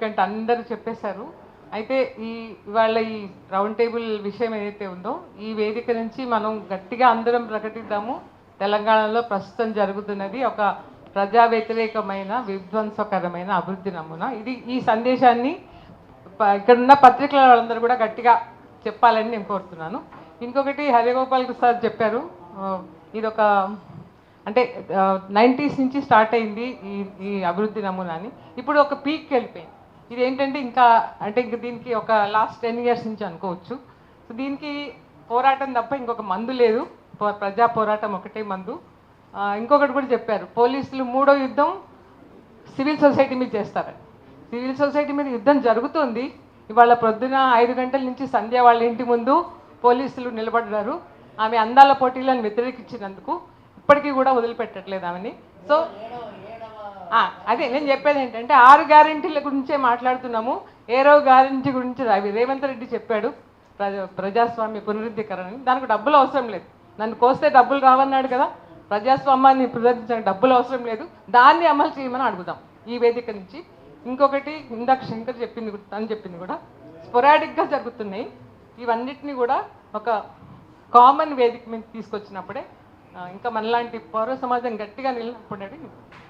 ఎందుకంటే అందరూ చెప్పేశారు. అయితే ఇవాళ ఈ రౌండ్ టేబుల్ విషయం ఏదైతే ఉందో ఈ వేదిక నుంచి మనం గట్టిగా అందరం ప్రకటిద్దాము. తెలంగాణలో ప్రస్తుతం జరుగుతున్నది ఒక ప్రజా వ్యతిరేకమైన విధ్వంసకరమైన అభివృద్ధి నమూనా. ఈ సందేశాన్ని ఇక్కడున్న పత్రికల వాళ్ళందరూ కూడా గట్టిగా చెప్పాలని నేను కోరుతున్నాను. ఇంకొకటి హరిగోపాల్ సార్ చెప్పారు, ఇదొక అంటే 90s నుంచి స్టార్ట్ అయింది ఈ అభివృద్ధి నమూనాని. ఇప్పుడు ఒక పీక్కి వెళ్ళిపోయింది. ఇది ఏంటంటే ఇంకా దీనికి ఒక లాస్ట్ 10 years నుంచి అనుకోవచ్చు. సో దీనికి పోరాటం తప్ప ఇంకొక మందు లేదు, ప్రజా పోరాటం ఒకటే మందు. ఇంకొకటి కూడా చెప్పారు, పోలీసులు 3వ యుద్ధం సివిల్ సొసైటీ మీద చేస్తారని. సివిల్ సొసైటీ మీద యుద్ధం జరుగుతుంది. ఇవాళ పొద్దున 5 గంటల నుంచి సంధ్య వాళ్ళ ఇంటి ముందు పోలీసులు నిలబడ్డారు. ఆమె అందాల పోటీలను వ్యతిరేకించినందుకు ఇప్పటికీ కూడా వదిలిపెట్టట్లేదు ఆమెని. సో అదే నేను చెప్పేది ఏంటంటే 6 గ్యారెంటీల గురించే మాట్లాడుతున్నాము. 7వ గ్యారెంటీ గురించి రేవంత్ రెడ్డి చెప్పాడు, ప్రజాస్వామ్య పునరుద్ధీకరణ. దానికి డబ్బులు అవసరం లేదు. నన్ను కోస్తే డబ్బులు రావన్నాడు కదా. ప్రజాస్వామ్యాన్ని పునరుద్ధరించడానికి డబ్బులు అవసరం లేదు, దాన్ని అమలు చేయమని అడుగుదాం ఈ వేదిక నుంచి. ఇంకొకటి ఇందాక శంకర్ చెప్పింది కూడా స్పొరాడిక్గా జరుగుతున్నాయి. ఇవన్నిటిని కూడా ఒక కామన్ వేదిక మీద తీసుకొచ్చినప్పుడే ఇంకా మనలాంటి పౌర సమాజం గట్టిగా నిలినప్పుడే